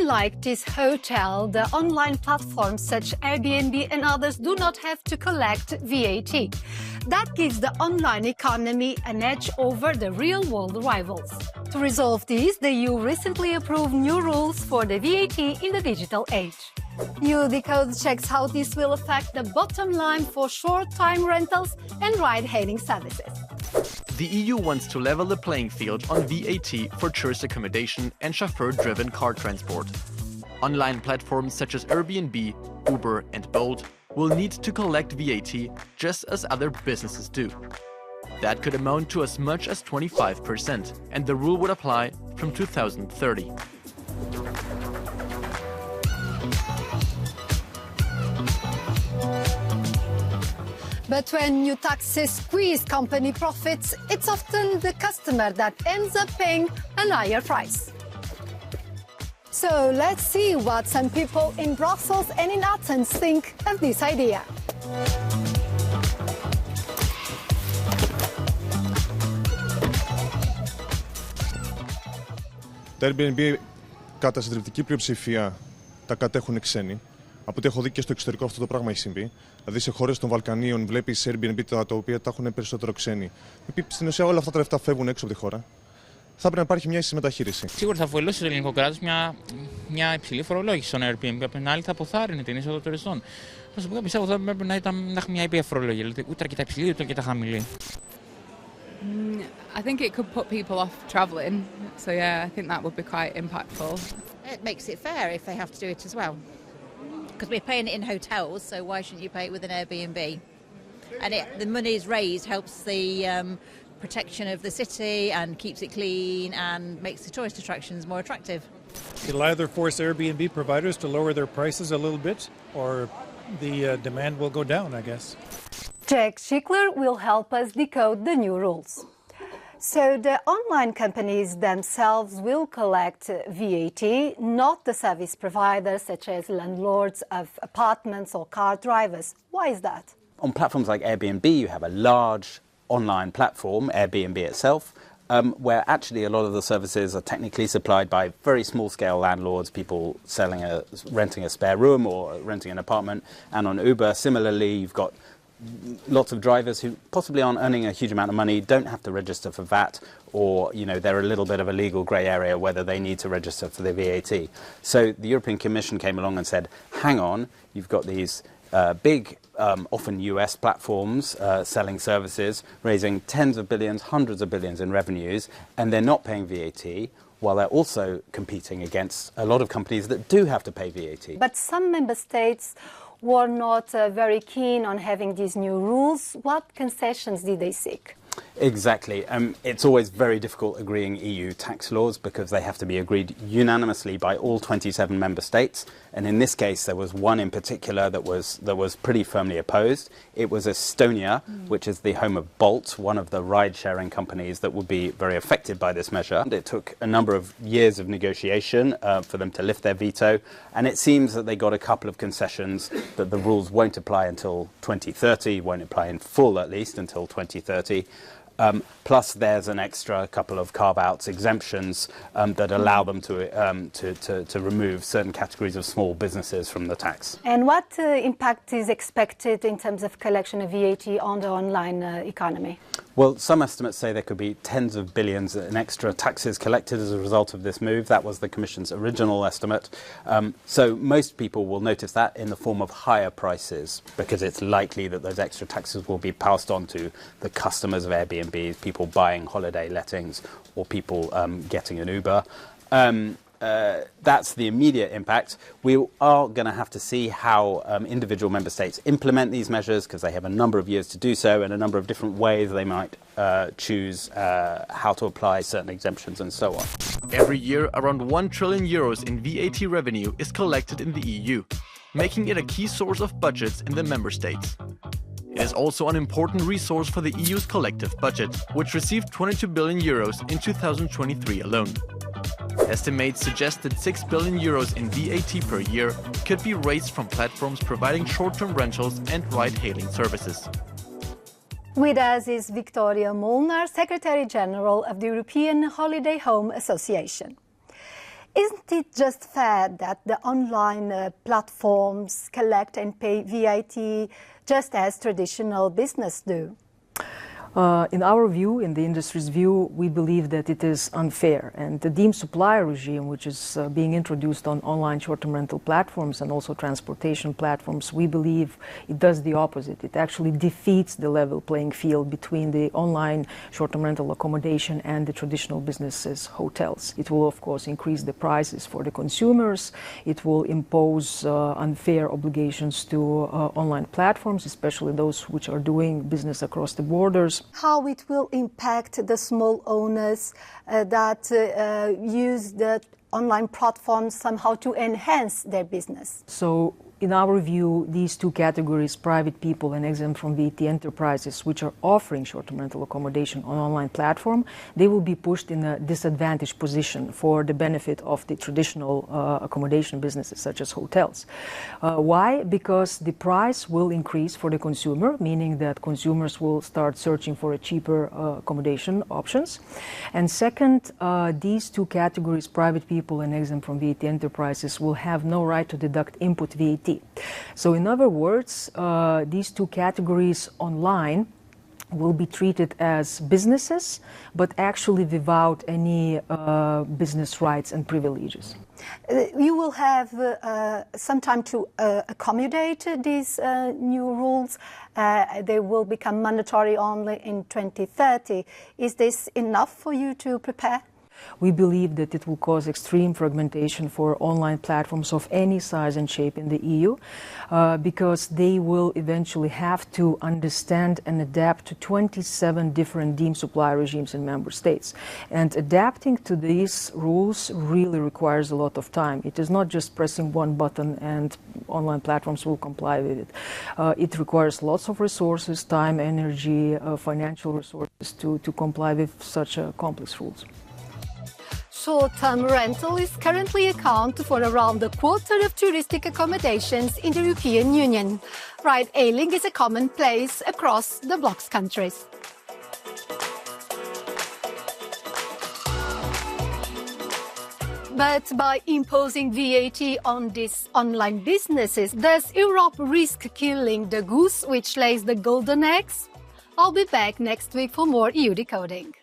Unlike this hotel, the online platforms such as Airbnb and others do not have to collect VAT. That gives the online economy an edge over the real-world rivals. To resolve this, the EU recently approved new rules for the VAT in the digital age. eu-decoded checks how this will affect the bottom line for short-time rentals and ride-hailing services. The EU wants to level the playing field on VAT for tourist accommodation and chauffeur-driven car transport. Online platforms such as Airbnb, Uber and Bolt will need to collect VAT just as other businesses do. That could amount to as much as 25%, and the rule would apply from 2030. But when new taxes squeeze company profits, it's often the customer that ends up paying a higher price. So let's see what some people in Brussels and in Athens think of this idea. Τα Airbnb κατά συντριπτική πλειοψηφία τα κατέχουν ξένοι. Από ό,τι έχω δει και στο εξωτερικό αυτό το πράγμα έχει συμβεί. Δηλαδή σε χώρες των Βαλκανίων βλέπεις Airbnb τα οποία τα έχουν περισσότερο ξένοι. Στην ουσία όλα αυτά τα λεφτά φεύγουν έξω από τη χώρα. Θα πρέπει να υπάρχει μια ίση μεταχείριση. Σίγουρα θα βοηθήσει το ελληνικό κράτος μια υψηλή φορολόγηση στον Airbnb. Από την άλλη θα αποθάρρυνε την είσοδο τουριστών. Προσωπικά πιστεύω ότι θα πρέπει να έχουμε μια ήπια φορολόγια. Δηλαδή ούτε αρκετά υψηλή ούτε αρκετά χαμηλή. I think it could put people off travelling. So yeah, I think that would be quite impactful. It makes it fair if they have to do it as well. Because we're paying it in hotels, so why shouldn't you pay it with an Airbnb? And the money is raised helps the protection of the city and keeps it clean and makes the tourist attractions more attractive. It'll either force Airbnb providers to lower their prices a little bit, or the demand will go down, I guess. Jack Schickler will help us decode the new rules. So the online companies themselves will collect VAT, not the service providers such as landlords of apartments or car drivers. Why is that? On platforms like Airbnb, you have a large online platform, Airbnb itself, where actually a lot of the services are technically supplied by very small-scale landlords, people renting a spare room or renting an apartment. And on Uber, similarly, you've got lots of drivers who possibly aren't earning a huge amount of money, don't have to register for VAT, or they're a little bit of a legal grey area whether they need to register for the VAT. So the European Commission came along and said, hang on, you've got these big, often US platforms selling services, raising tens of billions, hundreds of billions in revenues, and they're not paying VAT, while they're also competing against a lot of companies that do have to pay VAT. But some member states were not very keen on having these new rules. What concessions did they seek? Exactly. It's always very difficult agreeing EU tax laws because they have to be agreed unanimously by all 27 member states. And in this case, there was one in particular that was pretty firmly opposed. It was Estonia, which is the home of Bolt, one of the ride-sharing companies that would be very affected by this measure. It took a number of years of negotiation for them to lift their veto. And it seems that they got a couple of concessions that the rules won't apply until 2030, won't apply in full at least until 2030. Plus, there's an extra couple of carve-outs, exemptions that allow them to remove certain categories of small businesses from the tax. And what impact is expected in terms of collection of VAT on the online economy? Well, some estimates say there could be tens of billions in extra taxes collected as a result of this move. That was the Commission's original estimate. So most people will notice that in the form of higher prices because it's likely that those extra taxes will be passed on to the customers of Airbnb, people buying holiday lettings or people getting an Uber. That's the immediate impact. We are going to have to see how individual member states implement these measures because they have a number of years to do so and a number of different ways they might choose how to apply certain exemptions and so on. Every year, around 1 trillion euros in VAT revenue is collected in the EU, making it a key source of budgets in the member states. It is also an important resource for the EU's collective budget, which received 22 billion euros in 2023 alone. Estimates suggest that 6 billion euros in VAT per year could be raised from platforms providing short-term rentals and ride-hailing services. With us is Victoria Molnar, Secretary General of the European Holiday Home Association. Isn't it just fair that the online platforms collect and pay VAT just as traditional business do? In our view, in the industry's view, we believe that it is unfair. And the deemed supplier regime, which is being introduced on online short-term rental platforms and also transportation platforms, we believe it does the opposite. It actually defeats the level playing field between the online short-term rental accommodation and the traditional businesses, hotels. It will, of course, increase the prices for the consumers. It will impose unfair obligations to online platforms, especially those which are doing business across the borders. How it will impact the small owners that use the online platforms somehow to enhance their business? So, in our view, these two categories, private people and exempt from VAT enterprises, which are offering short-term rental accommodation on online platform, they will be pushed in a disadvantaged position for the benefit of the traditional accommodation businesses, such as hotels. Why? Because the price will increase for the consumer, meaning that consumers will start searching for a cheaper accommodation options. And second, these two categories, private people and exempt from VAT enterprises, will have no right to deduct input VAT. So in other words, these two categories online will be treated as businesses, but actually without any business rights and privileges. You will have some time to accommodate these new rules. They will become mandatory only in 2030. Is this enough for you to prepare? We believe that it will cause extreme fragmentation for online platforms of any size and shape in the EU because they will eventually have to understand and adapt to 27 different deemed supplier regimes in member states. And adapting to these rules really requires a lot of time. It is not just pressing one button and online platforms will comply with it. It requires lots of resources, time, energy, financial resources to comply with such complex rules. Short-term rental is currently accounted for around a quarter of touristic accommodations in the European Union. Ride-hailing is a commonplace across the bloc's countries. But by imposing VAT on these online businesses, does Europe risk killing the goose which lays the golden eggs? I'll be back next week for more EU decoding.